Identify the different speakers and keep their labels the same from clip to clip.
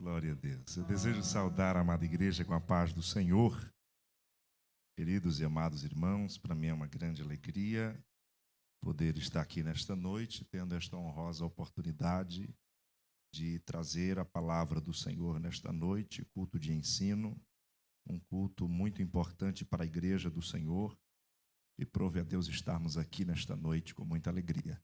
Speaker 1: Glória a Deus. Eu desejo saudar a amada igreja com a paz do Senhor. Queridos e amados irmãos, para mim é uma grande alegria poder estar aqui nesta noite, tendo esta honrosa oportunidade de trazer a palavra do Senhor nesta noite, culto de ensino, um culto muito importante para a igreja do Senhor, e prove a Deus estarmos aqui nesta noite com muita alegria.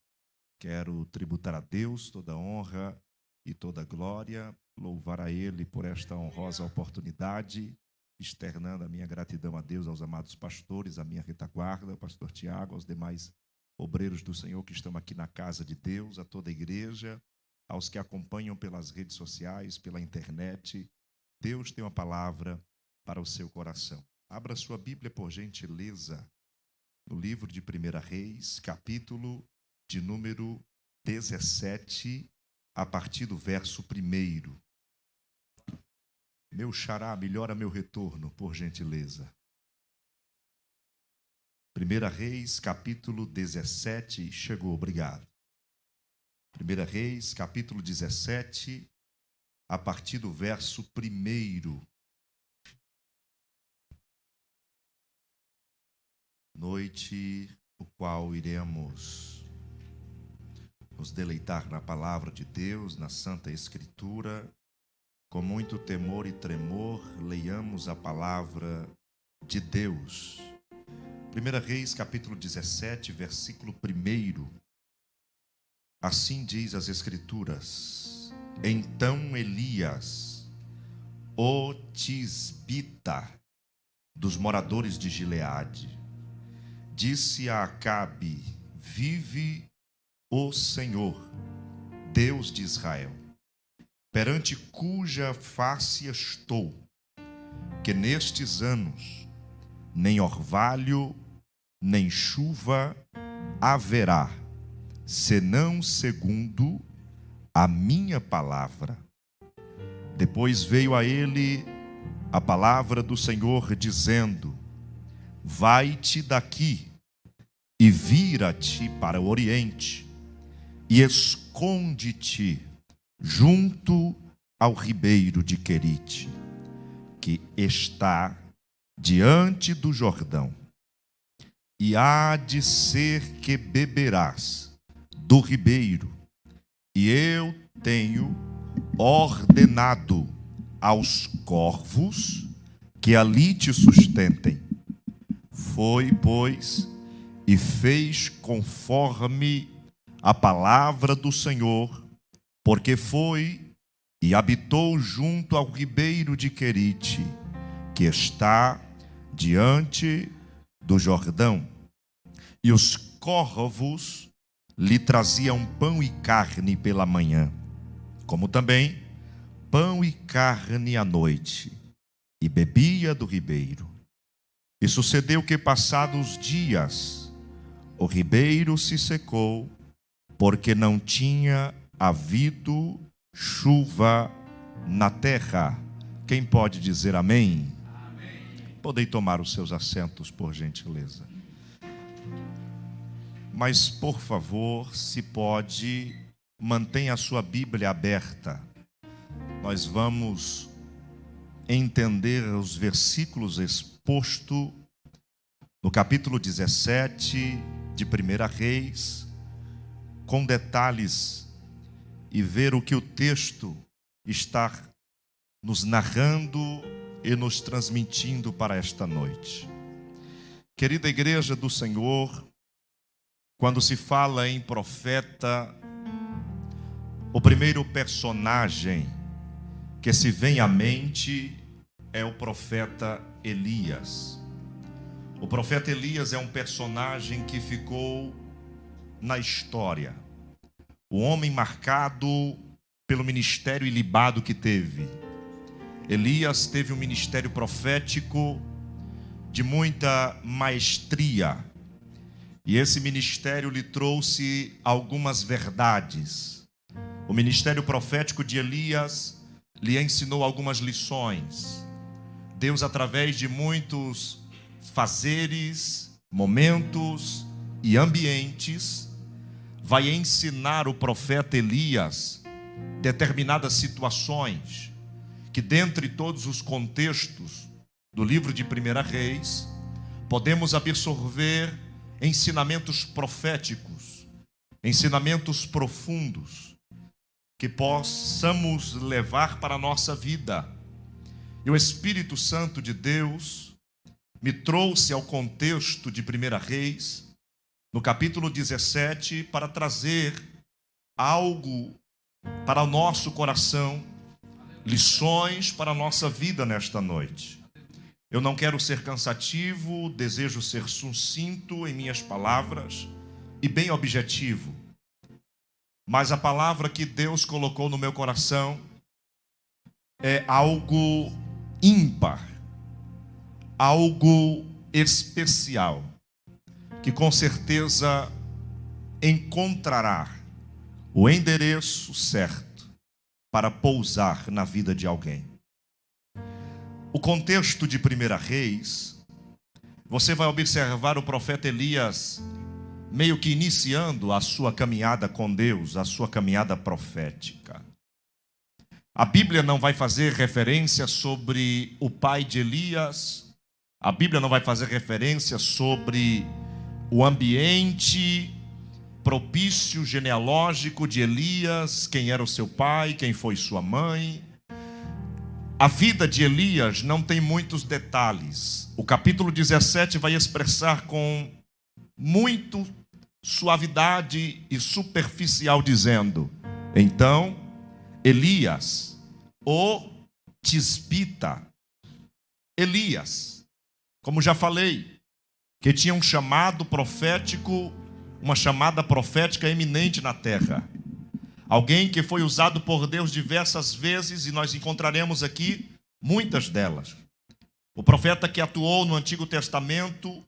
Speaker 1: Quero tributar a Deus toda a honra e toda a glória, louvar a Ele por esta honrosa oportunidade, externando a minha gratidão a Deus, aos amados pastores, à minha retaguarda, ao pastor Tiago, aos demais obreiros do Senhor que estão aqui na casa de Deus, a toda a igreja, aos que acompanham pelas redes sociais, pela internet. Deus tem uma palavra para o seu coração. Abra sua Bíblia, por gentileza, no livro de 1 Reis, capítulo de número 17, a partir do verso 1. Meu xará, melhora meu retorno, por gentileza. 1 Reis, capítulo 17, chegou, obrigado. 1 Reis, capítulo 17, a partir do verso 1. Noite, o qual iremos nos deleitar na palavra de Deus, na Santa Escritura. Com muito temor e tremor, leiamos a palavra de Deus. 1 Reis, capítulo 17, versículo 1. Assim diz as Escrituras: Então Elias, o tisbita, dos moradores de Gileade, disse a Acabe: Vive o Senhor, Deus de Israel, perante cuja face estou, que nestes anos nem orvalho, nem chuva haverá, senão segundo a minha palavra. Depois veio a ele a palavra do Senhor, dizendo: Vai-te daqui e vira-te para o oriente, e esconde-te junto ao ribeiro de Querite, que está diante do Jordão. E há de ser que beberás do ribeiro, e eu tenho ordenado aos corvos que ali te sustentem. Foi, pois, e fez conforme a palavra do Senhor, porque foi e habitou junto ao ribeiro de Querite, que está diante do Jordão. E os corvos lhe traziam pão e carne pela manhã, como também pão e carne à noite, e bebia do ribeiro. E sucedeu que, passados dias, o ribeiro se secou, porque não tinha havido chuva na terra. Quem pode dizer amém? Amém. Podem tomar os seus assentos, por gentileza. Mas, por favor, se pode, mantenha a sua Bíblia aberta. Nós vamos entender os versículos expostos no capítulo 17 de 1 Reis, com detalhes, e ver o que o texto está nos narrando e nos transmitindo para esta noite. Querida igreja do Senhor, quando se fala em profeta, o primeiro personagem que se vem à mente é o profeta Elias. O profeta Elias é um personagem que ficou na história. O homem marcado pelo ministério ilibado que teve. Elias teve um ministério profético de muita maestria. E esse ministério lhe trouxe algumas verdades. O ministério profético de Elias lhe ensinou algumas lições. Deus, através de muitos fazeres, momentos e ambientes, vai ensinar o profeta Elias determinadas situações, que dentre todos os contextos do livro de 1 Reis, podemos absorver ensinamentos proféticos, ensinamentos profundos, que possamos levar para a nossa vida. E o Espírito Santo de Deus me trouxe ao contexto de 1 Reis, no capítulo 17, para trazer algo para o nosso coração, lições para a nossa vida nesta noite. Eu não quero ser cansativo, desejo ser sucinto em minhas palavras e bem objetivo. Mas a palavra que Deus colocou no meu coração é algo ímpar, algo especial, que com certeza encontrará o endereço certo para pousar na vida de alguém. O contexto de 1 Reis, você vai observar o profeta Elias meio que iniciando a sua caminhada com Deus, a sua caminhada profética. A Bíblia não vai fazer referência sobre o pai de Elias, a Bíblia não vai fazer referência sobre o ambiente propício genealógico de Elias, quem era o seu pai, quem foi sua mãe. A vida de Elias não tem muitos detalhes. O capítulo 17 vai expressar com muito suavidade e superficial, dizendo: então Elias, o tisbita, Elias, como já falei, que tinha um chamado profético, uma chamada profética eminente na terra. Alguém que foi usado por Deus diversas vezes, e nós encontraremos aqui muitas delas. O profeta que atuou no Antigo Testamento,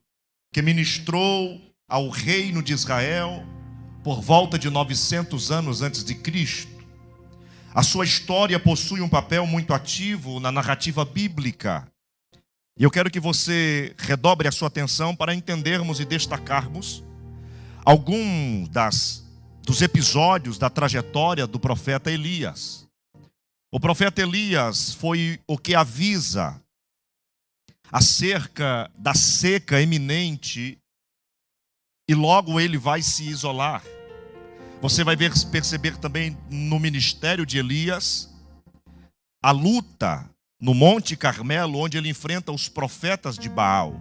Speaker 1: que ministrou ao reino de Israel por volta de 900 anos antes de Cristo. A sua história possui um papel muito ativo na narrativa bíblica. E eu quero que você redobre a sua atenção para entendermos e destacarmos alguns dos episódios da trajetória do profeta Elias. O profeta Elias foi o que avisa acerca da seca iminente, e logo ele vai se isolar. Você vai perceber também no ministério de Elias a luta no Monte Carmelo, onde ele enfrenta os profetas de Baal.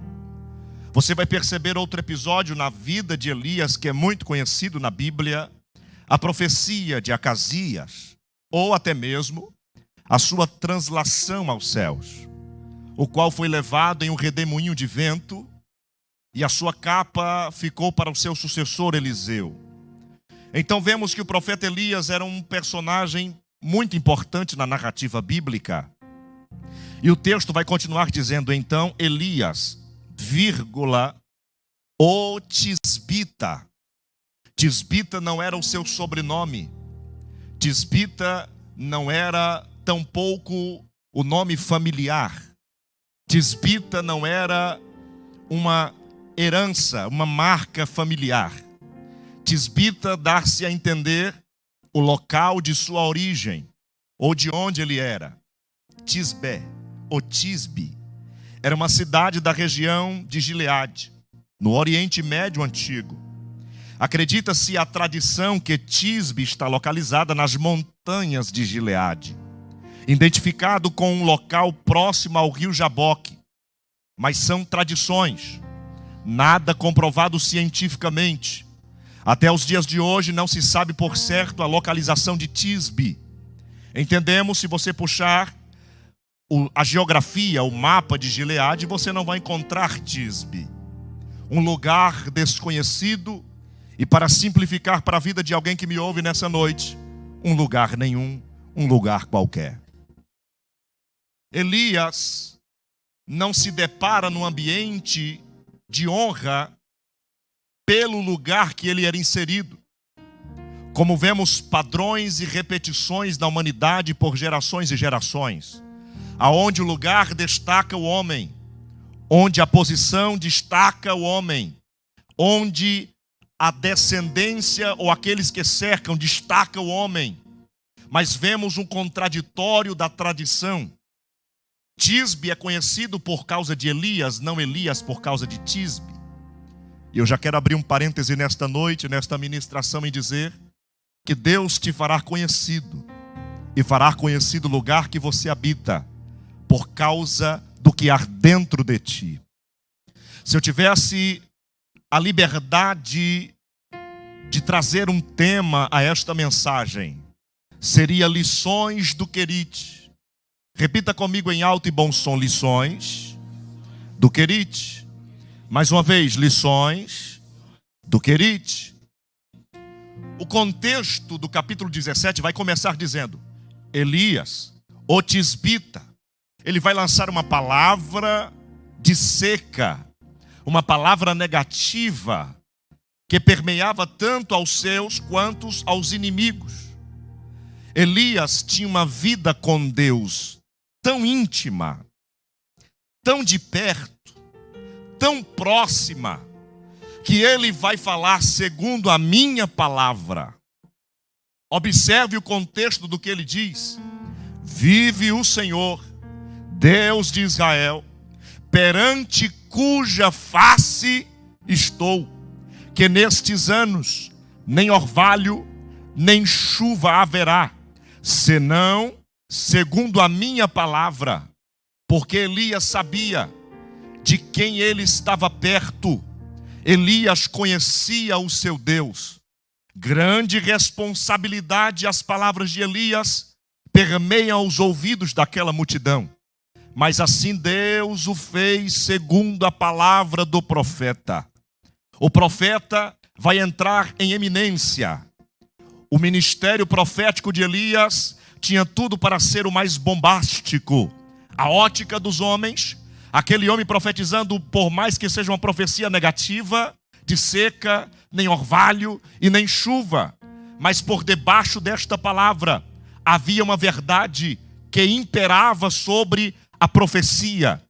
Speaker 1: Você vai perceber outro episódio na vida de Elias, que é muito conhecido na Bíblia, a profecia de Acasias, ou até mesmo a sua translação aos céus, o qual foi levado em um redemoinho de vento, e a sua capa ficou para o seu sucessor Eliseu. Então vemos que o profeta Elias era um personagem muito importante na narrativa bíblica. E o texto vai continuar dizendo: então Elias, o tisbita. Tisbita não era o seu sobrenome. Tisbita não era tampouco o nome familiar. Tisbita não era uma herança, uma marca familiar. Tisbita dá-se a entender o local de sua origem, ou de onde ele era. Tisbé, ou Tisbe, era uma cidade da região de Gileade, no Oriente Médio Antigo. Acredita-se a tradição que Tisbe está localizada nas montanhas de Gileade, identificado com um local próximo ao rio Jaboque. Mas são tradições, nada comprovado cientificamente. Até os dias de hoje não se sabe por certo a localização de Tisbe. Entendemos, se você puxar a geografia, o mapa de Gileade, você não vai encontrar Tisbe. Um lugar desconhecido, e para simplificar para a vida de alguém que me ouve nessa noite, um lugar nenhum, um lugar qualquer. Elias não se depara num ambiente de honra pelo lugar que ele era inserido. Como vemos padrões e repetições na humanidade por gerações e gerações, aonde o lugar destaca o homem, onde a posição destaca o homem, onde a descendência ou aqueles que cercam destaca o homem. mas vemos um contraditório da tradição. Tisbe é conhecido por causa de Elias, não Elias por causa de Tisbe. E eu já quero abrir um parêntese nesta noite, nesta ministração, e dizer que Deus te fará conhecido, e fará conhecido o lugar que você habita, por causa do que há dentro de ti. Se eu tivesse a liberdade de trazer um tema a esta mensagem, seria lições do Querite. Repita comigo em alto e bom som: lições do Querite. Mais uma vez, lições do Querite. O contexto do capítulo 17 vai começar dizendo: Elias, o tisbita, ele vai lançar uma palavra de seca, uma palavra negativa, que permeava tanto aos seus quanto aos inimigos. Elias tinha uma vida com Deus tão íntima, tão de perto, tão próxima, que ele vai falar segundo a minha palavra. Observe o contexto do que ele diz: vive o Senhor, Deus de Israel, perante cuja face estou, que nestes anos nem orvalho, nem chuva haverá, senão segundo a minha palavra. Porque Elias sabia de quem ele estava perto. Elias conhecia o seu Deus. Grande responsabilidade as palavras de Elias permeiam os ouvidos daquela multidão. Mas assim Deus o fez segundo a palavra do profeta. O profeta vai entrar em eminência. O ministério profético de Elias tinha tudo para ser o mais bombástico. A ótica dos homens, aquele homem profetizando, por mais que seja uma profecia negativa, de seca, nem orvalho e nem chuva. Mas por debaixo desta palavra havia uma verdade que imperava sobre a profecia,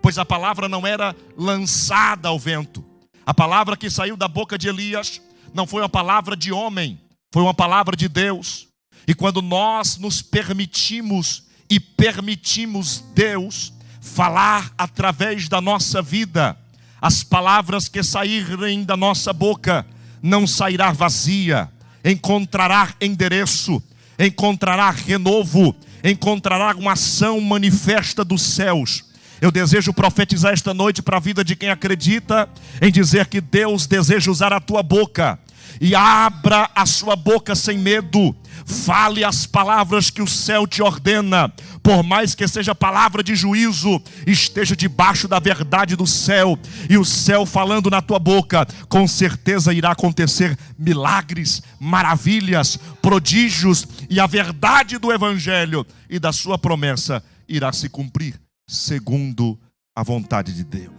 Speaker 1: pois a palavra não era lançada ao vento. A palavra que saiu da boca de Elias não foi uma palavra de homem, foi uma palavra de Deus. E quando nós nos permitimos e permitimos Deus falar através da nossa vida, as palavras que saírem da nossa boca não sairá vazia, encontrará endereço, encontrará renovo, encontrará uma ação manifesta dos céus. Eu desejo profetizar esta noite para a vida de quem acredita em dizer que Deus deseja usar a tua boca. E abra a sua boca sem medo. Fale as palavras que o céu te ordena. Por mais que seja palavra de juízo, esteja debaixo da verdade do céu. E o céu falando na tua boca, com certeza irá acontecer milagres, maravilhas, prodígios. E a verdade do evangelho e da sua promessa irá se cumprir segundo a vontade de Deus.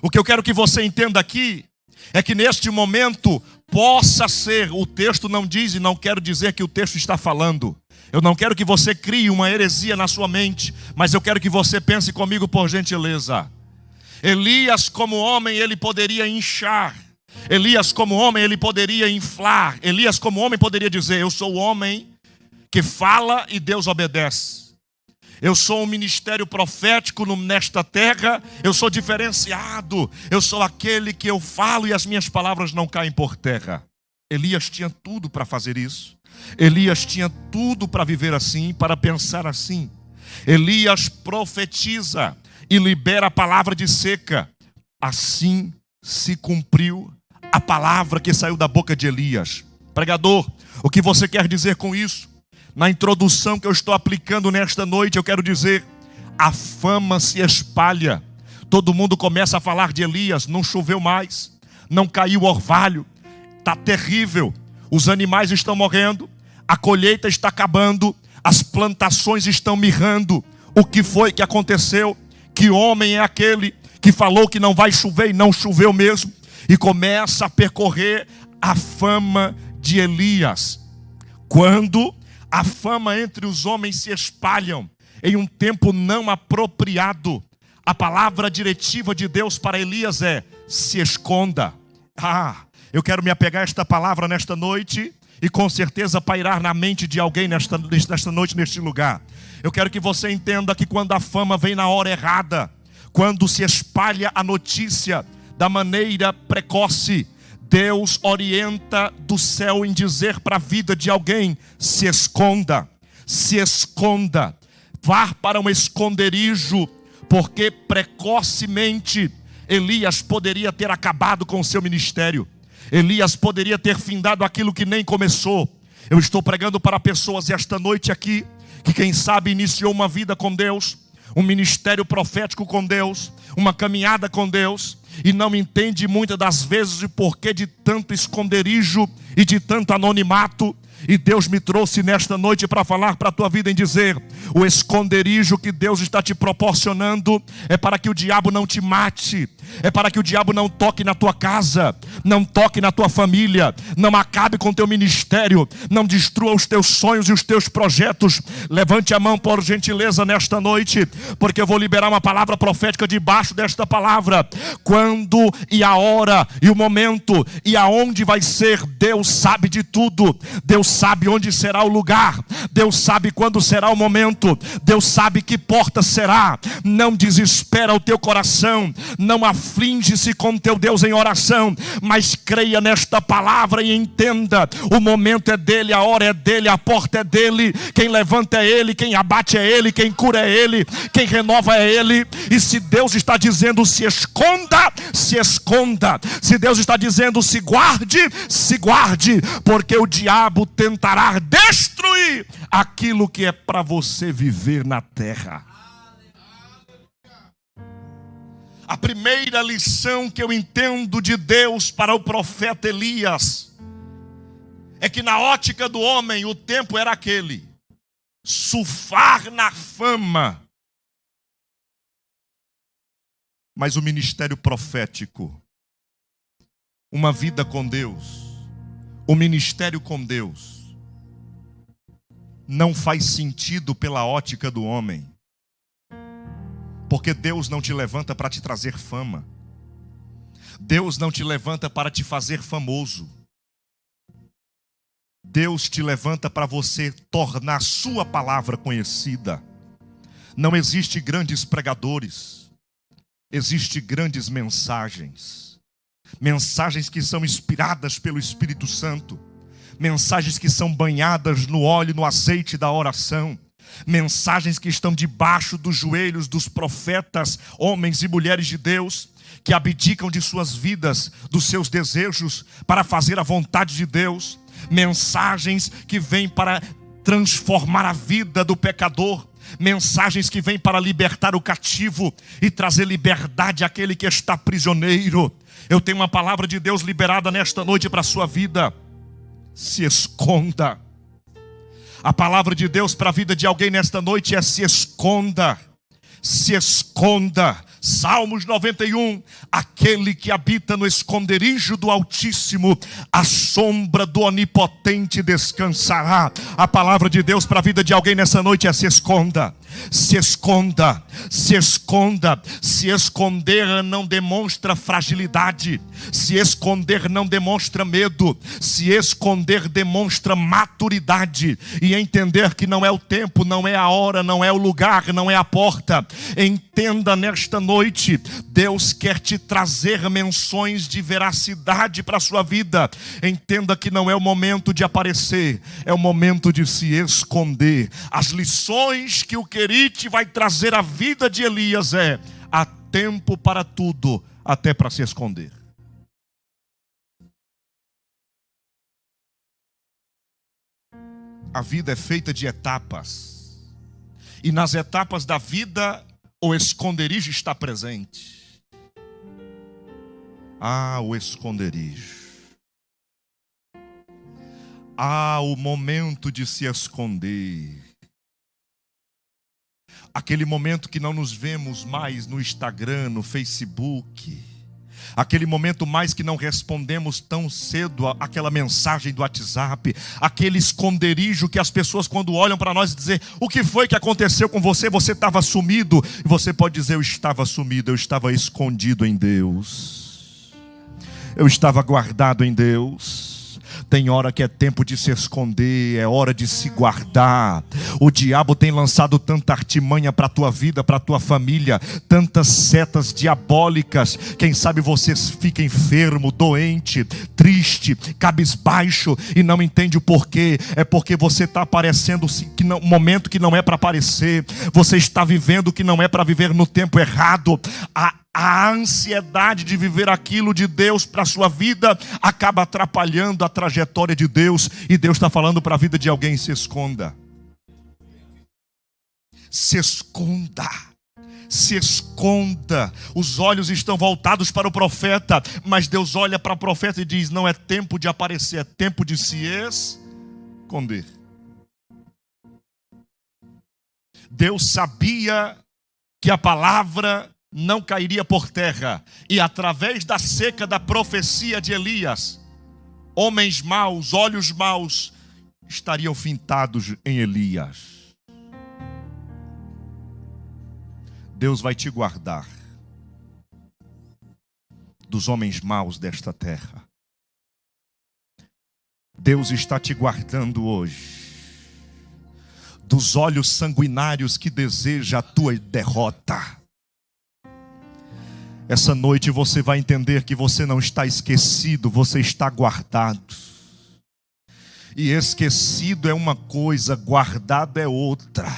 Speaker 1: O que eu quero que você entenda aqui é que neste momento possa ser, o texto não diz, e não quero dizer que o texto está falando. Eu não quero que você crie uma heresia na sua mente, mas eu quero que você pense comigo, por gentileza. Elias como homem, ele poderia inchar. Elias como homem, ele poderia inflar. Elias como homem poderia dizer: eu sou o homem que fala e Deus obedece. Eu sou um ministério profético nesta terra, eu sou diferenciado, eu sou aquele que eu falo e as minhas palavras não caem por terra. Elias tinha tudo para fazer isso. Elias tinha tudo para viver assim, para pensar assim. Elias profetiza e libera a palavra de seca. Assim se cumpriu a palavra que saiu da boca de Elias. Pregador, o que você quer dizer com isso? Na introdução que eu estou aplicando nesta noite, eu quero dizer: a fama se espalha. Todo mundo começa a falar de Elias. Não choveu mais, não caiu orvalho, está terrível. Os animais estão morrendo, a colheita está acabando, as plantações estão mirrando. O que foi que aconteceu? Que homem é aquele que falou que não vai chover e não choveu mesmo? E começa a percorrer a fama de Elias. Quando a fama entre os homens se espalham em um tempo não apropriado, a palavra diretiva de Deus para Elias é: se esconda. Eu quero me apegar a esta palavra nesta noite e com certeza pairar na mente de alguém nesta noite, neste lugar. Eu quero que você entenda que quando a fama vem na hora errada, quando se espalha a notícia da maneira precoce, Deus orienta do céu em dizer para a vida de alguém: se esconda, se esconda, vá para um esconderijo, porque precocemente Elias poderia ter acabado com o seu ministério. Elias poderia ter findado aquilo que nem começou. Eu estou pregando para pessoas esta noite aqui, que quem sabe iniciou uma vida com Deus, um ministério profético com Deus, uma caminhada com Deus, e não entende muitas das vezes o porquê de tanto esconderijo e de tanto anonimato. E Deus me trouxe nesta noite para falar para a tua vida em dizer: o esconderijo que Deus está te proporcionando é para que o diabo não te mate, é para que o diabo não toque na tua casa, não toque na tua família, não acabe com o teu ministério, não destrua os teus sonhos e os teus projetos. Levante a mão por gentileza nesta noite, porque eu vou liberar uma palavra profética debaixo desta palavra. Quando e a hora e o momento e aonde vai ser, Deus sabe de tudo. Deus sabe onde será o lugar, Deus sabe quando será o momento, Deus sabe que porta será. Não desespera o teu coração, não aflige-se com teu Deus em oração, mas creia nesta palavra e entenda: o momento é dele, a hora é dele, a porta é dele, quem levanta é ele, quem abate é ele, quem cura é ele, quem renova é ele. E se Deus está dizendo se esconda, se esconda. Se Deus está dizendo se guarde, porque o diabo tentará destruir aquilo que é para você viver na terra. A primeira lição que eu entendo de Deus para o profeta Elias é que na ótica do homem o tempo era aquele: surfar na fama. Mas o ministério profético, uma vida com Deus, o ministério com Deus, não faz sentido pela ótica do homem. Porque Deus não te levanta para te trazer fama. Deus não te levanta para te fazer famoso. Deus te levanta para você tornar sua palavra conhecida. Não existe grandes pregadores. Existem grandes mensagens. Mensagens que são inspiradas pelo Espírito Santo. Mensagens que são banhadas no óleo, no azeite da oração. Mensagens que estão debaixo dos joelhos dos profetas, homens e mulheres de Deus, que abdicam de suas vidas, dos seus desejos, para fazer a vontade de Deus. Mensagens que vêm para transformar a vida do pecador. Mensagens que vêm para libertar o cativo e trazer liberdade àquele que está prisioneiro. Eu tenho uma palavra de Deus liberada nesta noite para a sua vida. Se esconda. A palavra de Deus para a vida de alguém nesta noite é: se esconda. Se esconda. Salmos 91, aquele que habita no esconderijo do Altíssimo, a sombra do Onipotente descansará. A palavra de Deus para a vida de alguém nessa noite é: se esconda. Se esconda, se esconda. Se esconder não demonstra fragilidade. Se esconder não demonstra medo. Se esconder demonstra maturidade. E entender que não é o tempo, não é a hora, não é o lugar, não é a porta. Entenda nesta noite, Deus quer te trazer menções de veracidade para a sua vida. Entenda que não é o momento de aparecer, é o momento de se esconder. As lições que o Querite vai trazer à vida de Elias é: há tempo para tudo, até para se esconder. A vida é feita de etapas, e nas etapas da vida o esconderijo está presente. O esconderijo. O momento de se esconder. Aquele momento que não nos vemos mais no Instagram, no Facebook. Aquele momento mais que não respondemos tão cedo aquela mensagem do WhatsApp. Aquele esconderijo que as pessoas, quando olham para nós, dizem: o que foi que aconteceu com você? Você estava sumido. E você pode dizer: eu estava sumido, eu estava escondido em Deus. Eu estava guardado em Deus. Tem hora que é tempo de se esconder, é hora de se guardar. O diabo tem lançado tanta artimanha para a tua vida, para a tua família, tantas setas diabólicas. Quem sabe você fica enfermo, doente, triste, cabisbaixo e não entende o porquê. É porque você está aparecendo um momento que não é para aparecer. Você está vivendo o que não é para viver no tempo errado. A ansiedade de viver aquilo de Deus para a sua vida acaba atrapalhando a trajetória de Deus. E Deus está falando para a vida de alguém: se esconda. Se esconda. Se esconda. Os olhos estão voltados para o profeta, mas Deus olha para o profeta e diz: não é tempo de aparecer, é tempo de se esconder. Deus sabia que a palavra não cairia por terra, e através da seca da profecia de Elias, homens maus, olhos maus estariam fintados em Elias. Deus vai te guardar dos homens maus desta terra. Deus está te guardando hoje dos olhos sanguinários que desejam a tua derrota. Essa noite você vai entender que você não está esquecido, você está guardado. E esquecido é uma coisa, guardado é outra.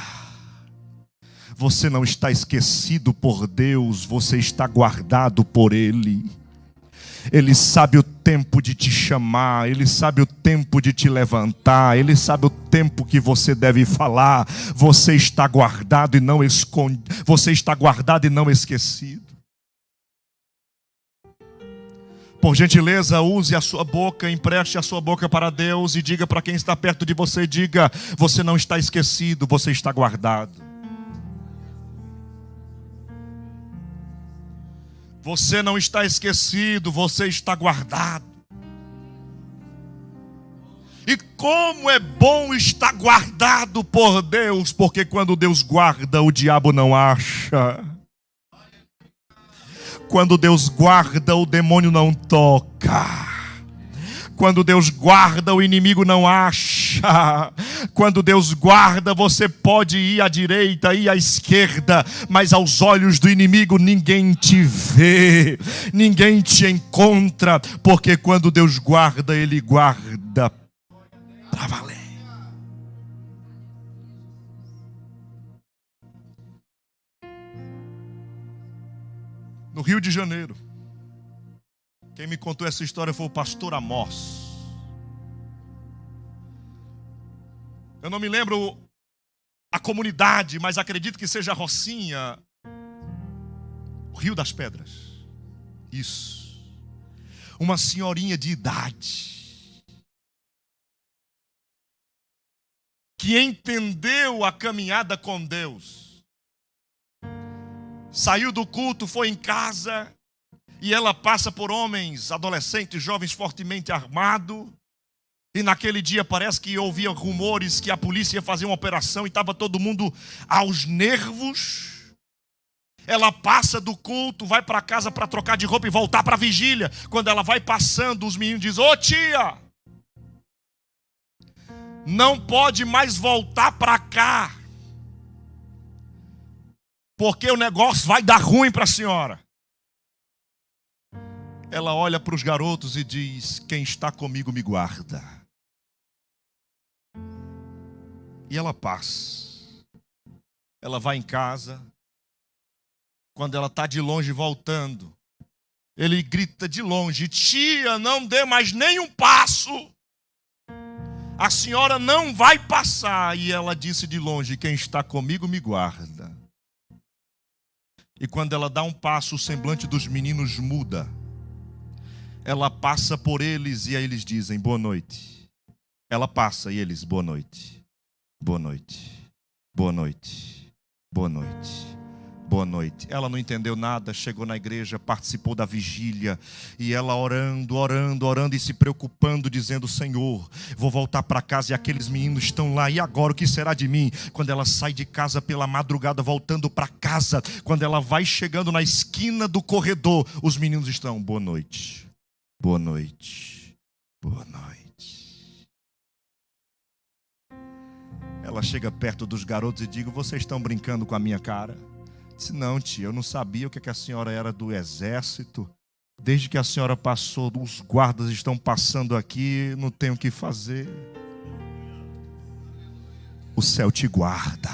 Speaker 1: Você não está esquecido por Deus, você está guardado por Ele. Ele sabe o tempo de te chamar, Ele sabe o tempo de te levantar, Ele sabe o tempo que você deve falar. Você está guardado e não esconde, você está guardado e não esquecido. Por gentileza, use a sua boca, empreste a sua boca para Deus e diga para quem está perto de você, diga: você não está esquecido, você está guardado. Você não está esquecido, você está guardado. E como é bom estar guardado por Deus, porque quando Deus guarda, o diabo não acha. Quando Deus guarda, o demônio não toca. Quando Deus guarda, o inimigo não acha. Quando Deus guarda, você pode ir à direita, ir à esquerda, mas aos olhos do inimigo ninguém te vê, ninguém te encontra, porque quando Deus guarda, Ele guarda para valer. No Rio de Janeiro, quem me contou essa história foi o pastor Amós. Eu não me lembro a comunidade, mas acredito que seja a Rocinha, o Rio das Pedras. Isso. Uma senhorinha de idade que entendeu a caminhada com Deus. Saiu do culto, foi em casa, e ela passa por homens, adolescentes, jovens fortemente armados. E naquele dia parece que ouvia rumores que a polícia ia fazer uma operação e estava todo mundo aos nervos. Ela passa do culto, vai para casa para trocar de roupa e voltar para a vigília. Quando ela vai passando, os meninos dizem: ô tia, não pode mais voltar para cá, porque o negócio vai dar ruim para a senhora. Ela olha para os garotos e diz: quem está comigo me guarda. E ela passa. Ela vai em casa. Quando ela está de longe voltando, ele grita de longe: tia, não dê mais nenhum passo. A senhora não vai passar. E ela disse de longe: quem está comigo me guarda. E quando ela dá um passo, o semblante dos meninos muda. Ela passa por eles e aí eles dizem: boa noite. Ela passa e eles: boa noite, boa noite, boa noite, boa noite, boa noite. Ela não entendeu nada, chegou na igreja, participou da vigília, e ela orando, orando, orando e se preocupando, dizendo: Senhor, vou voltar para casa e aqueles meninos estão lá, e agora o que será de mim? Quando ela sai de casa pela madrugada, voltando para casa, quando ela vai chegando na esquina do corredor, os meninos estão: boa noite, boa noite, boa noite. Ela chega perto dos garotos e diz: vocês estão brincando com a minha cara? Disse: não, tia, eu não sabia o que a senhora era do exército. Desde que a senhora passou, os guardas estão passando aqui, não tenho o que fazer. O céu te guarda.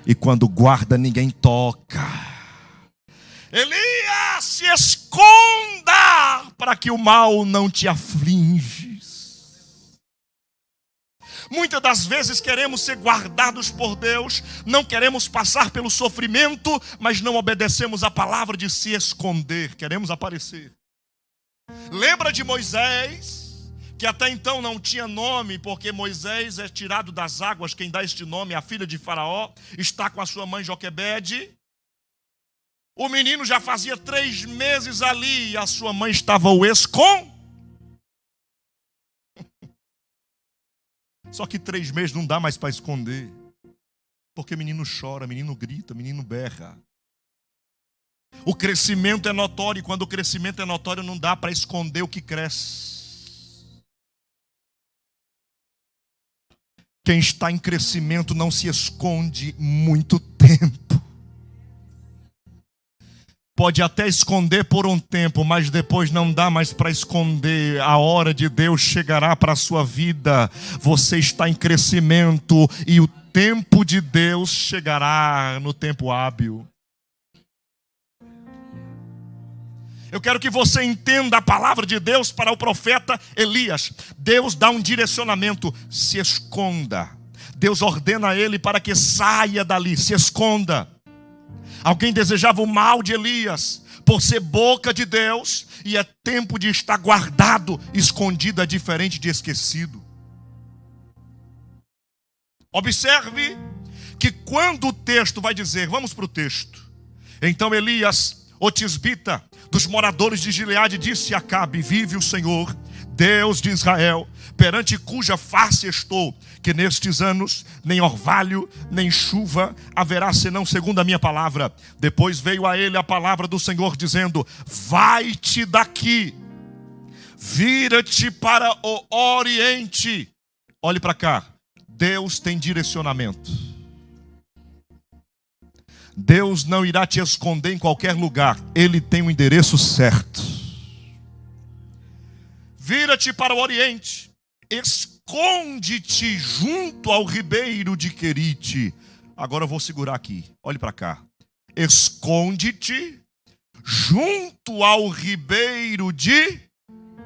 Speaker 1: E quando guarda, ninguém toca. Elias, se esconda para que o mal não te aflige. Muitas das vezes queremos ser guardados por Deus, não queremos passar pelo sofrimento, mas não obedecemos a palavra de se esconder, queremos aparecer. Lembra de Moisés, que até então não tinha nome, porque Moisés é tirado das águas, quem dá este nome é a filha de Faraó, está com a sua mãe Joquebede. O menino já fazia 3 meses ali e a sua mãe estava o escondendo. Só que 3 meses não dá mais para esconder. Porque menino chora, menino grita, menino berra. O crescimento é notório, e quando o crescimento é notório, não dá para esconder o que cresce. Quem está em crescimento não se esconde muito tempo. Pode até esconder por um tempo, mas depois não dá mais para esconder. A hora de Deus chegará para a sua vida. Você está em crescimento e o tempo de Deus chegará no tempo hábil. Eu quero que você entenda a palavra de Deus para o profeta Elias. Deus dá um direcionamento: se esconda. Deus ordena a ele para que saia dali, se esconda. Alguém desejava o mal de Elias por ser boca de Deus, e é tempo de estar guardado. Escondido é diferente de esquecido. Observe que quando o texto vai dizer, vamos para o texto: então Elias, o tisbita, dos moradores de Gileade, disse a Acabe: vive o Senhor, Deus de Israel, perante cuja face estou, que nestes anos nem orvalho, nem chuva haverá, senão segundo a minha palavra. Depois veio a ele a palavra do Senhor, dizendo: vai-te daqui, vira-te para o oriente. Olhe para cá, Deus tem direcionamento. Deus não irá te esconder em qualquer lugar, Ele tem o endereço certo. Vira-te para o oriente, esconde-te junto ao ribeiro de Querite. Agora eu vou segurar aqui, olhe para cá. Esconde-te junto ao ribeiro de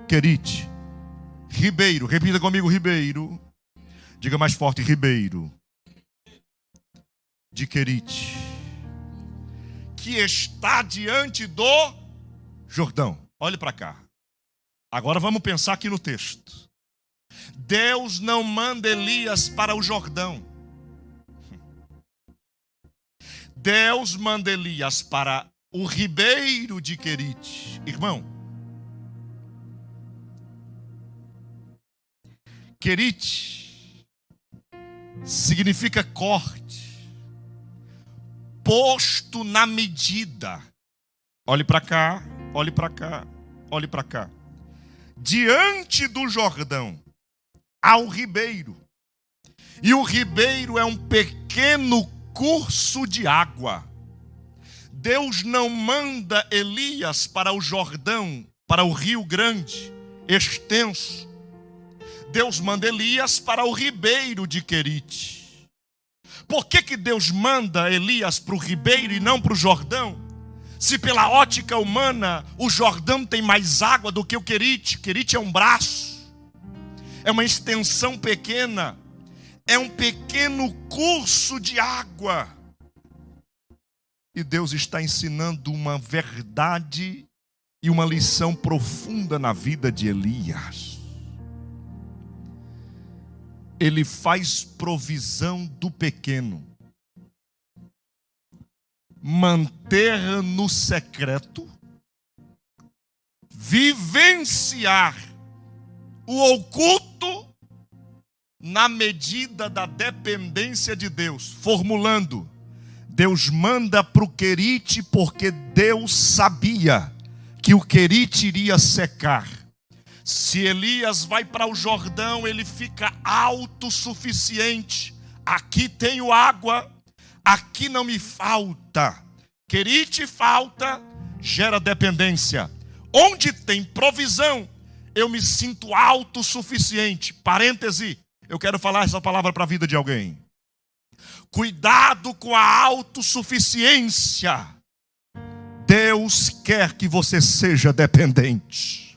Speaker 1: Querite. Ribeiro, repita comigo: ribeiro. Diga mais forte: ribeiro de Querite, que está diante do Jordão. Olhe para cá. Agora vamos pensar aqui no texto. Deus não manda Elias para o Jordão. Deus manda Elias para o ribeiro de Querite. Irmão, Querite significa corte, posto na medida. Olhe para cá, olhe para cá, olhe para cá. Diante do Jordão há um ribeiro, e o ribeiro é um pequeno curso de água. Deus não manda Elias para o Jordão, para o Rio Grande, extenso. Deus manda Elias para o ribeiro de Querite. Por que Deus manda Elias para o ribeiro e não para o Jordão? Se pela ótica humana o Jordão tem mais água do que o Querite. Querite é um braço, é uma extensão pequena, é um pequeno curso de água. E Deus está ensinando uma verdade e uma lição profunda na vida de Elias. Ele faz provisão do pequeno, manter no secreto, vivenciar o oculto na medida da dependência de Deus. Formulando: Deus manda para o Querite porque Deus sabia que o Querite iria secar. Se Elias vai para o Jordão, ele fica autossuficiente. Aqui tenho água, aqui não me falta. Querite falta, gera dependência. Onde tem provisão, eu me sinto autossuficiente. Parêntese, eu quero falar essa palavra para a vida de alguém. Cuidado com a autossuficiência. Deus quer que você seja dependente.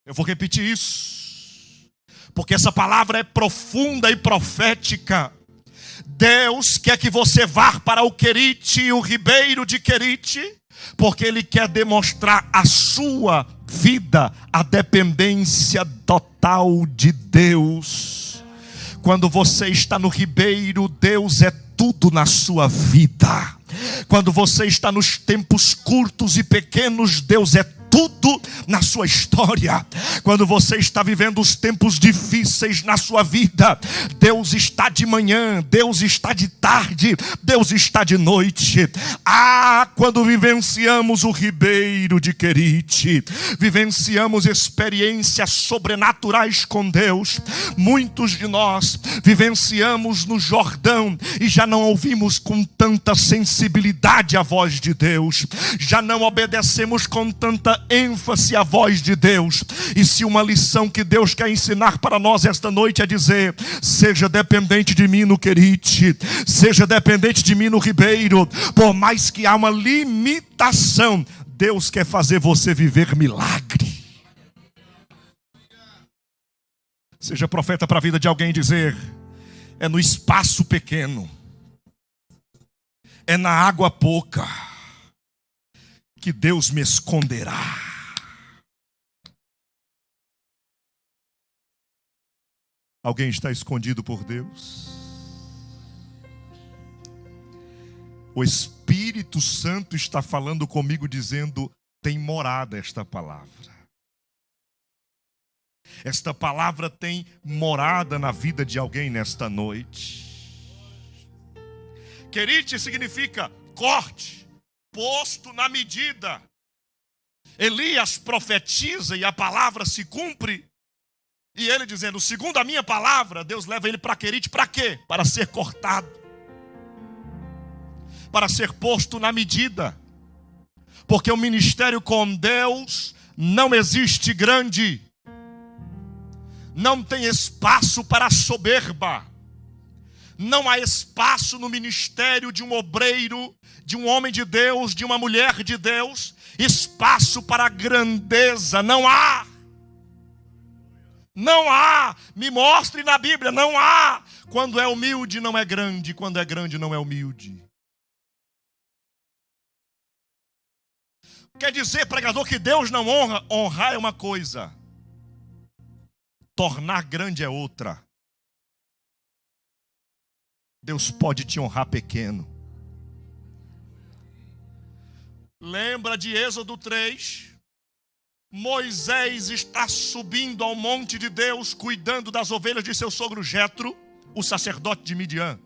Speaker 1: Eu vou repetir isso, porque essa palavra é profunda e profética. Deus quer que você vá para o Querite e o ribeiro de Querite, porque Ele quer demonstrar a sua vida, a dependência total de Deus. Quando você está no ribeiro, Deus é tudo na sua vida. Quando você está nos tempos curtos e pequenos, Deus é tudo na sua história. Quando você está vivendo os tempos difíceis na sua vida, Deus está de manhã, Deus está de tarde, Deus está de noite. Quando vivenciamos o ribeiro de Querite, vivenciamos experiências sobrenaturais com Deus. Muitos de nós vivenciamos no Jordão e já não ouvimos com tanta sensibilidade a voz de Deus, já não obedecemos com tanta ênfase à voz de Deus. E se uma lição que Deus quer ensinar para nós esta noite é dizer: seja dependente de mim no Querite, seja dependente de mim no ribeiro. Por mais que há uma limitação, Deus quer fazer você viver milagre. Seja profeta para a vida de alguém e dizer: é no espaço pequeno, é na água pouca que Deus me esconderá. Alguém está escondido por Deus? O Espírito Santo está falando comigo dizendo: tem morada esta palavra. Esta palavra tem morada na vida de alguém nesta noite. Querite significa corte, posto na medida. Elias profetiza e a palavra se cumpre. E ele dizendo: segundo a minha palavra, Deus leva ele para Querite. Para quê? Para ser cortado, para ser posto na medida. Porque o ministério com Deus não existe grande. Não tem espaço para soberba. Não há espaço no ministério de um obreiro, de um homem de Deus, de uma mulher de Deus, espaço para grandeza. Não há. Não há. Me mostre na Bíblia. Não há. Quando é humilde não é grande. Quando é grande não é humilde. Quer dizer, pregador, que Deus não honra? Honrar é uma coisa, tornar grande é outra. Deus pode te honrar pequeno. Lembra de Êxodo 3? Moisés está subindo ao monte de Deus, cuidando das ovelhas de seu sogro Jetro, o sacerdote de Midian.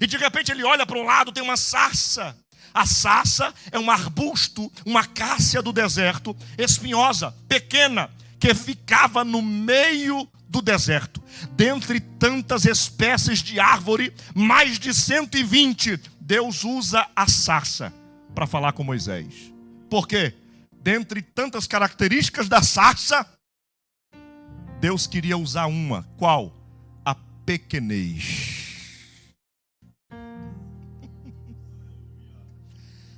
Speaker 1: E de repente ele olha para um lado, tem uma sarça. A sarça é um arbusto, uma acácia do deserto, espinhosa, pequena, que ficava no meio do deserto. Dentre tantas espécies de árvore, mais de 120, Deus usa a sarça para falar com Moisés. Por quê? Dentre tantas características da sarça, Deus queria usar uma. Qual? A pequenez.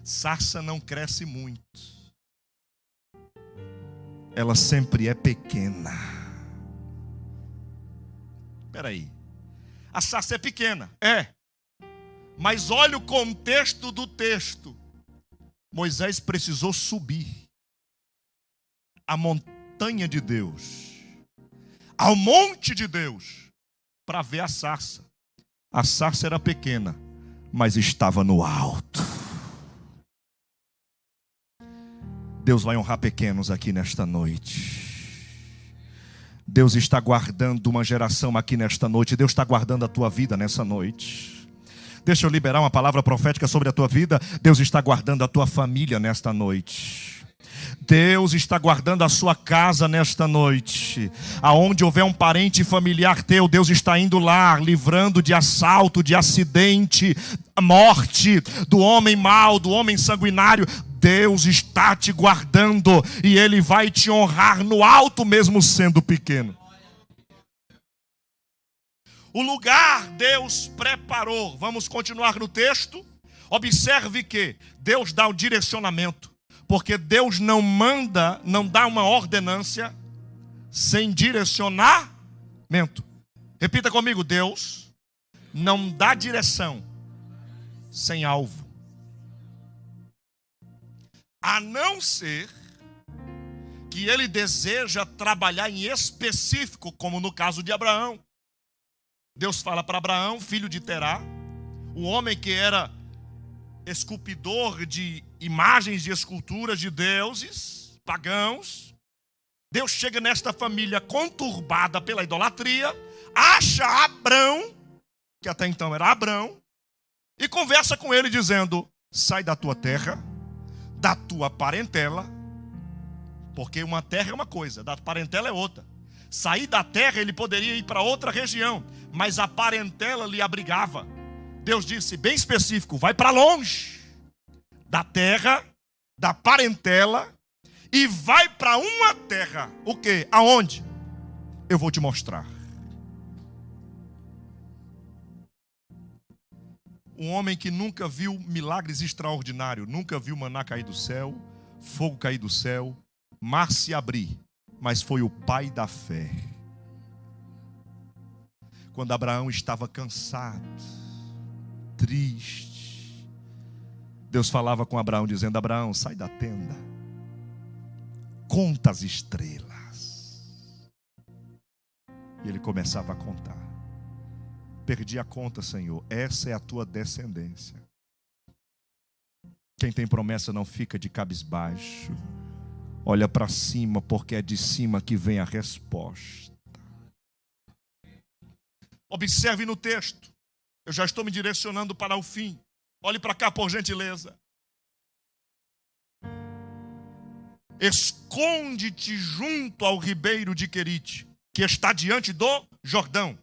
Speaker 1: Sarça não cresce muito. Ela sempre é pequena. Espera aí. A sarça é pequena, é. Mas olha o contexto do texto. Moisés precisou subir a montanha de Deus, ao monte de Deus, para ver a sarça. A sarça era pequena, mas estava no alto. Deus vai honrar pequenos aqui nesta noite. Deus está guardando uma geração aqui nesta noite. Deus está guardando a tua vida nessa noite. Deixa eu liberar uma palavra profética sobre a tua vida. Deus está guardando a tua família nesta noite. Deus está guardando a sua casa nesta noite. Aonde houver um parente familiar teu, Deus está indo lá, livrando de assalto, de acidente, morte, do homem mau, do homem sanguinário. Deus está te guardando e Ele vai te honrar no alto, mesmo sendo pequeno. O lugar Deus preparou. Vamos continuar no texto. Observe que Deus dá o direcionamento. Porque Deus não manda, não dá uma ordenância sem direcionamento. Repita comigo: Deus não dá direção sem alvo. A não ser que ele deseja trabalhar em específico, como no caso de Abraão. Deus fala para Abraão, filho de Terá, o homem que era esculpidor de imagens de esculturas de deuses pagãos. Deus chega nesta família conturbada pela idolatria, acha Abrão, que até então era Abrão, e conversa com ele dizendo: sai da tua terra, da tua parentela, porque uma terra é uma coisa, da parentela é outra. Sair da terra ele poderia ir para outra região, mas a parentela lhe abrigava. Deus disse bem específico: vai para longe da terra, da parentela, e vai para uma terra. O quê? Aonde? Eu vou te mostrar. Um homem que nunca viu milagres extraordinários, nunca viu maná cair do céu, fogo cair do céu, mar se abrir, mas foi o pai da fé. Quando Abraão estava cansado, triste, Deus falava com Abraão dizendo: Abraão, sai da tenda, conta as estrelas. E ele começava a contar. Perdi a conta, Senhor. Essa é a tua descendência. Quem tem promessa não fica de cabisbaixo. Olha para cima, porque é de cima que vem a resposta. Observe no texto. Eu já estou me direcionando para o fim. Olhe para cá, por gentileza. Esconde-te junto ao ribeiro de Querite, que está diante do Jordão.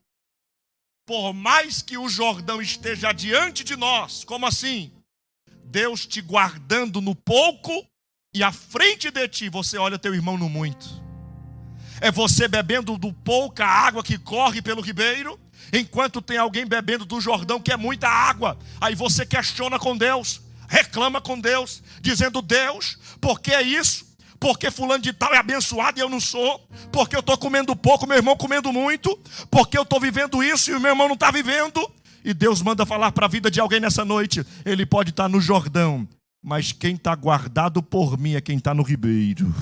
Speaker 1: Por mais que o Jordão esteja diante de nós, como assim? Deus te guardando no pouco e à frente de ti você olha teu irmão no muito. É você bebendo do pouca água que corre pelo ribeiro, enquanto tem alguém bebendo do Jordão que é muita água. Aí você questiona com Deus, reclama com Deus, dizendo: Deus, por que é isso? Porque fulano de tal é abençoado e eu não sou. Porque eu estou comendo pouco, meu irmão comendo muito. Porque eu estou vivendo isso e o meu irmão não está vivendo. E Deus manda falar para a vida de alguém nessa noite: ele pode estar no Jordão, mas quem está guardado por mim é quem está no ribeiro.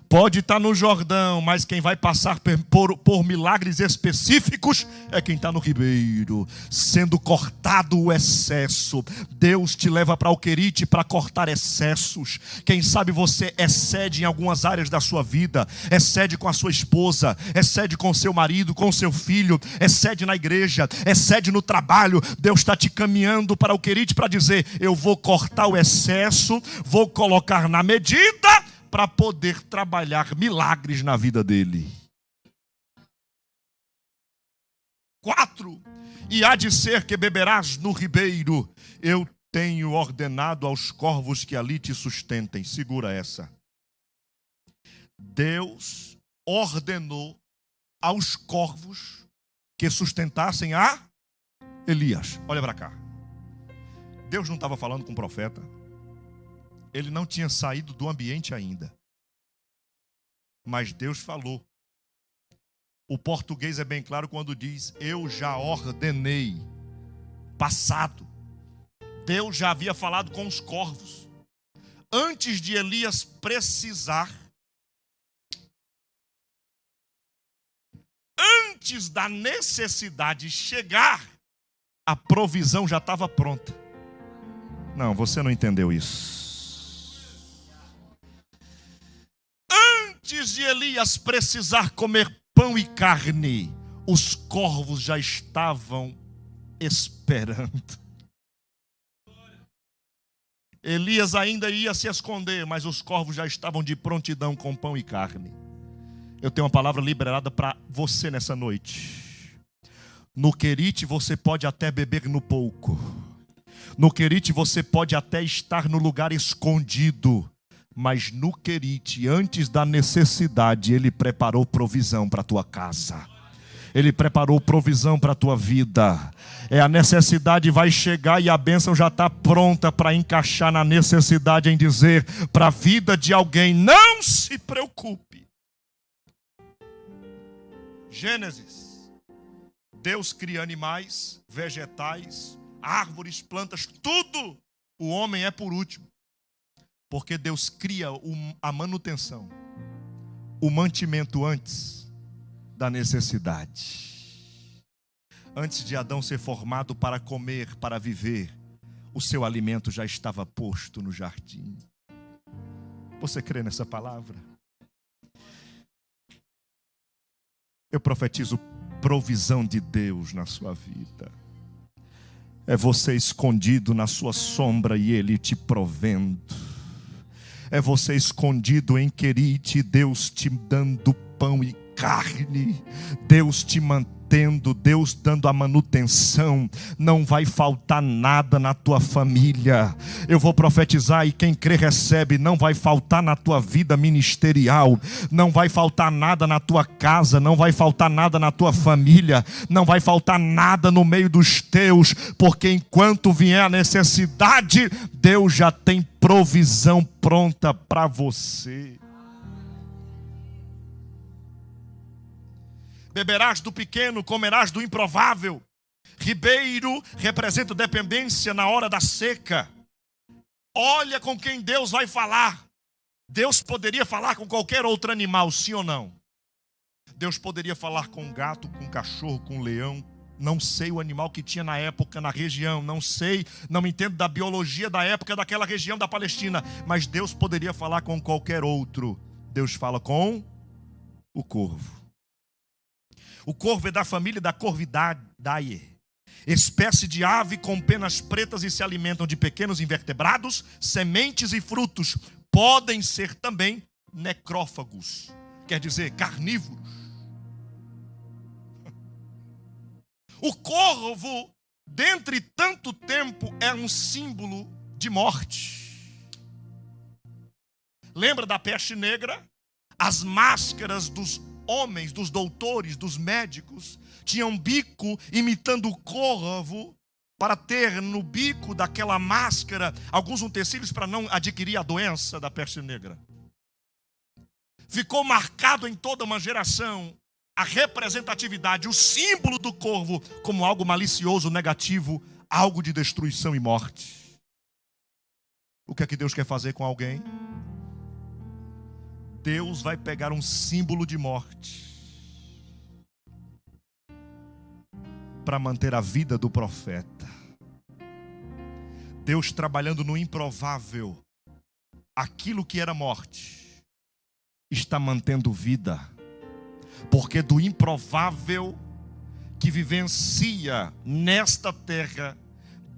Speaker 1: Pode estar no Jordão, mas quem vai passar por milagres específicos é quem está no ribeiro. Sendo cortado o excesso. Deus te leva para o Querite para cortar excessos. Quem sabe você excede em algumas áreas da sua vida. Excede com a sua esposa, excede com o seu marido, com o seu filho, excede na igreja, excede no trabalho. Deus está te caminhando para o Querite para dizer: eu vou cortar o excesso, vou colocar na medida, para poder trabalhar milagres na vida dele. 4. E há de ser que beberás no ribeiro. Eu tenho ordenado aos corvos que ali te sustentem. Segura essa. Deus ordenou aos corvos que sustentassem a Elias. Olha para cá. Deus não estava falando com o profeta. Ele não tinha saído do ambiente ainda. Mas Deus falou. O português é bem claro quando diz: eu já ordenei. Passado. Deus já havia falado com os corvos. Antes de Elias precisar. Antes da necessidade chegar, a provisão já estava pronta. Não, você não entendeu isso. Antes de Elias precisar comer pão e carne, os corvos já estavam esperando. Elias ainda ia se esconder, mas os corvos já estavam de prontidão com pão e carne. Eu tenho uma palavra liberada para você nessa noite. No Querite você pode até beber no pouco. No Querite você pode até estar no lugar escondido. Mas no Querite, antes da necessidade, Ele preparou provisão para a tua casa. Ele preparou provisão para a tua vida. A necessidade vai chegar e a bênção já está pronta para encaixar na necessidade em dizer para a vida de alguém: não se preocupe. Gênesis. Deus cria animais, vegetais, árvores, plantas, tudo. O homem é por último. Porque Deus cria a manutenção, o mantimento antes da necessidade. Antes de Adão ser formado para comer, para viver, o seu alimento já estava posto no jardim. Você crê nessa palavra? Eu profetizo provisão de Deus na sua vida. É você escondido na sua sombra e Ele te provendo. É você escondido em Querite, Deus te dando pão e carne, Deus te mantendo, Deus dando a manutenção. Não vai faltar nada na tua família. Eu vou profetizar e quem crê recebe. Não vai faltar na tua vida ministerial, não vai faltar nada na tua casa, não vai faltar nada na tua família, não vai faltar nada no meio dos teus, porque enquanto vier a necessidade, Deus já tem provisão pronta para você. Beberás do pequeno, comerás do improvável. Ribeiro representa dependência na hora da seca. Olha com quem Deus vai falar. Deus poderia falar com qualquer outro animal, sim ou não? Deus poderia falar com um gato, com um cachorro, com um leão. Não sei o animal que tinha na época, na região. Não sei, não entendo da biologia da época daquela região da Palestina. Mas Deus poderia falar com qualquer outro. Deus fala com o corvo. O corvo é da família da Corvidae, espécie de ave com penas pretas e se alimentam de pequenos invertebrados, sementes e frutos. Podem ser também necrófagos, quer dizer, carnívoros. O corvo, dentre tanto tempo, é um símbolo de morte. Lembra da peste negra? As máscaras dos homens, dos doutores, dos médicos, tinham bico imitando o corvo, para ter no bico daquela máscara alguns utensílios para não adquirir a doença da peste negra. Ficou marcado em toda uma geração a representatividade, o símbolo do corvo como algo malicioso, negativo, algo de destruição e morte. O que é que Deus quer fazer com alguém? Deus vai pegar um símbolo de morte para manter a vida do profeta. Deus trabalhando no improvável. Aquilo que era morte está mantendo vida. Porque do improvável que vivencia nesta terra,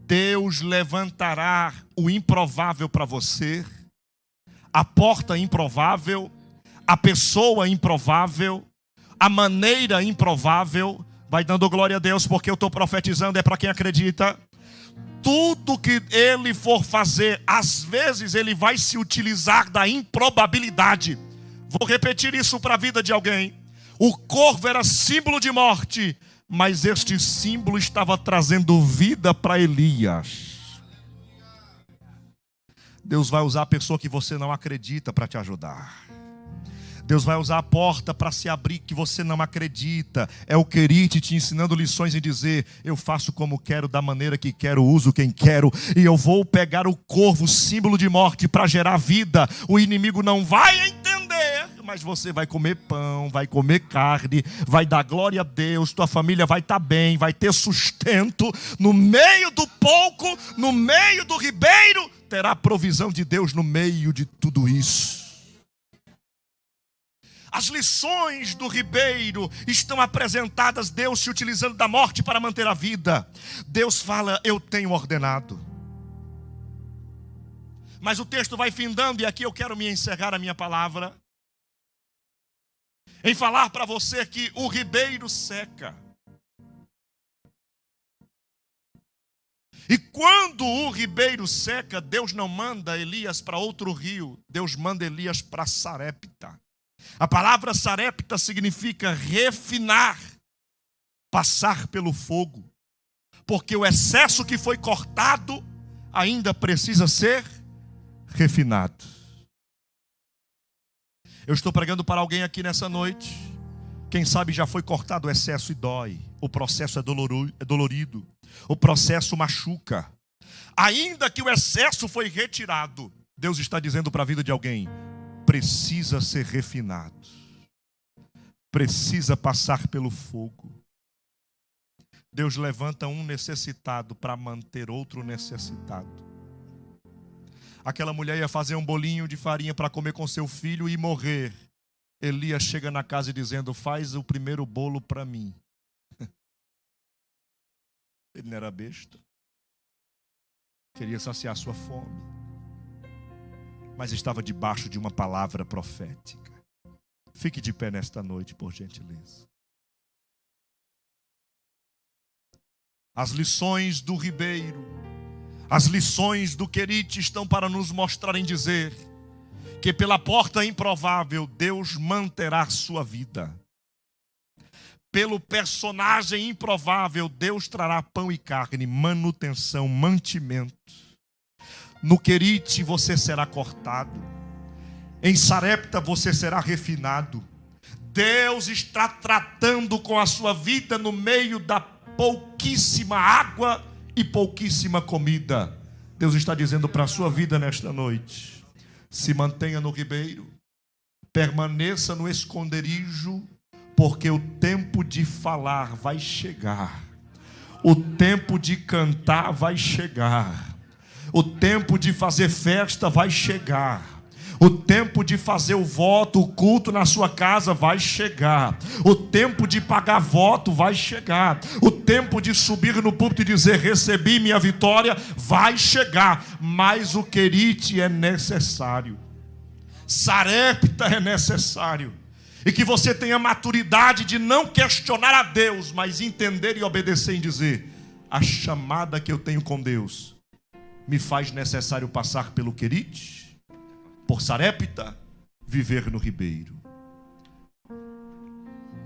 Speaker 1: Deus levantará o improvável para você. A porta improvável, a pessoa improvável, a maneira improvável. Vai dando glória a Deus, porque eu estou profetizando, é para quem acredita. Tudo que Ele for fazer, às vezes Ele vai se utilizar da improbabilidade. Vou repetir isso para a vida de alguém. O corvo era símbolo de morte, mas este símbolo estava trazendo vida para Elias. Deus vai usar a pessoa que você não acredita para te ajudar. Deus vai usar a porta para se abrir que você não acredita. É o Querite te ensinando lições e dizer: eu faço como quero, da maneira que quero, uso quem quero. E eu vou pegar o corvo, símbolo de morte, para gerar vida. O inimigo não vai entender, mas você vai comer pão, vai comer carne, vai dar glória a Deus. Tua família vai estar bem, vai ter sustento. No meio do pouco, no meio do ribeiro, terá provisão de Deus no meio de tudo isso. As lições do ribeiro estão apresentadas, Deus se utilizando da morte para manter a vida. Deus fala: eu tenho ordenado. Mas o texto vai findando e aqui eu quero me encerrar a minha palavra em falar para você que o ribeiro seca. E quando o ribeiro seca, Deus não manda Elias para outro rio, Deus manda Elias para Sarepta. A palavra Sarepta significa refinar, passar pelo fogo, porque o excesso que foi cortado ainda precisa ser refinado. Eu estou pregando para alguém aqui nessa noite. Quem sabe já foi cortado o excesso e dói. O processo é dolorido. O processo machuca. Ainda que o excesso foi retirado, Deus está dizendo para a vida de alguém: precisa ser refinado. Precisa passar pelo fogo. Deus levanta um necessitado para manter outro necessitado. Aquela mulher ia fazer um bolinho de farinha para comer com seu filho e morrer. Elias chega na casa dizendo: faz o primeiro bolo para mim. Ele não era besta. Queria saciar sua fome. Mas estava debaixo de uma palavra profética. Fique de pé nesta noite, por gentileza. As lições do ribeiro, as lições do Querite estão para nos mostrarem dizer que pela porta improvável Deus manterá sua vida. Pelo personagem improvável Deus trará pão e carne, manutenção, mantimento. No Querite você será cortado. Em Sarepta você será refinado. Deus está tratando com a sua vida no meio da pouquíssima água e pouquíssima comida. Deus está dizendo para a sua vida nesta noite: se mantenha no ribeiro, permaneça no esconderijo, porque o tempo de falar vai chegar, o tempo de cantar vai chegar, o tempo de fazer festa vai chegar, o tempo de fazer o voto, o culto na sua casa vai chegar. O tempo de pagar voto vai chegar. O tempo de subir no púlpito e dizer: recebi minha vitória, vai chegar. Mas o Querite é necessário. Sarepta é necessário. E que você tenha maturidade de não questionar a Deus, mas entender e obedecer em dizer: a chamada que eu tenho com Deus me faz necessário passar pelo Querite, por Sarepta, viver no ribeiro.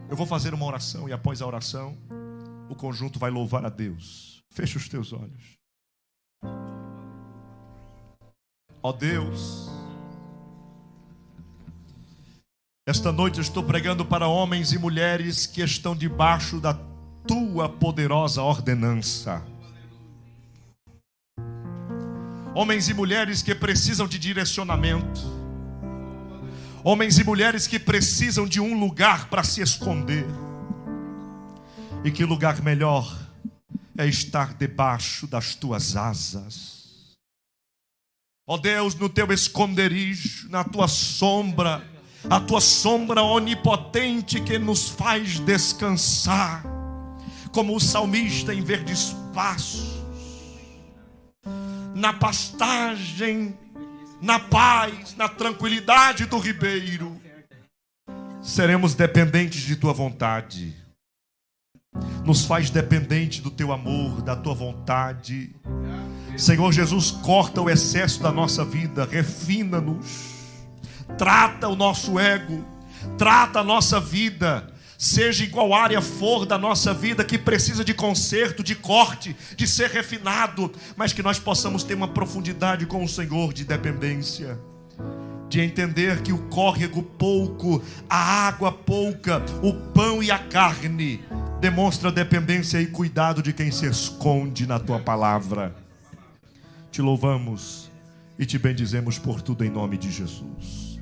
Speaker 1: Eu vou fazer uma oração e após a oração o conjunto vai louvar a Deus. Fecha os teus olhos. Ó Deus, esta noite eu estou pregando para homens e mulheres que estão debaixo da tua poderosa ordenança. Homens e mulheres que precisam de direcionamento. Homens e mulheres que precisam de um lugar para se esconder. E que lugar melhor é estar debaixo das tuas asas. Ó Deus, no teu esconderijo, na tua sombra, a tua sombra onipotente que nos faz descansar, como o salmista em verdes pastos, na pastagem, na paz, na tranquilidade do ribeiro. Seremos dependentes de tua vontade. Nos faz dependente do teu amor, da tua vontade. Senhor Jesus, corta o excesso da nossa vida, refina-nos, trata o nosso ego, trata a nossa vida, seja em qual área for da nossa vida que precisa de conserto, de corte, de ser refinado, mas que nós possamos ter uma profundidade com o Senhor de dependência, de entender que o córrego pouco, a água pouca, o pão e a carne demonstra dependência e cuidado de quem se esconde na tua palavra. Te louvamos e te bendizemos por tudo em nome de Jesus.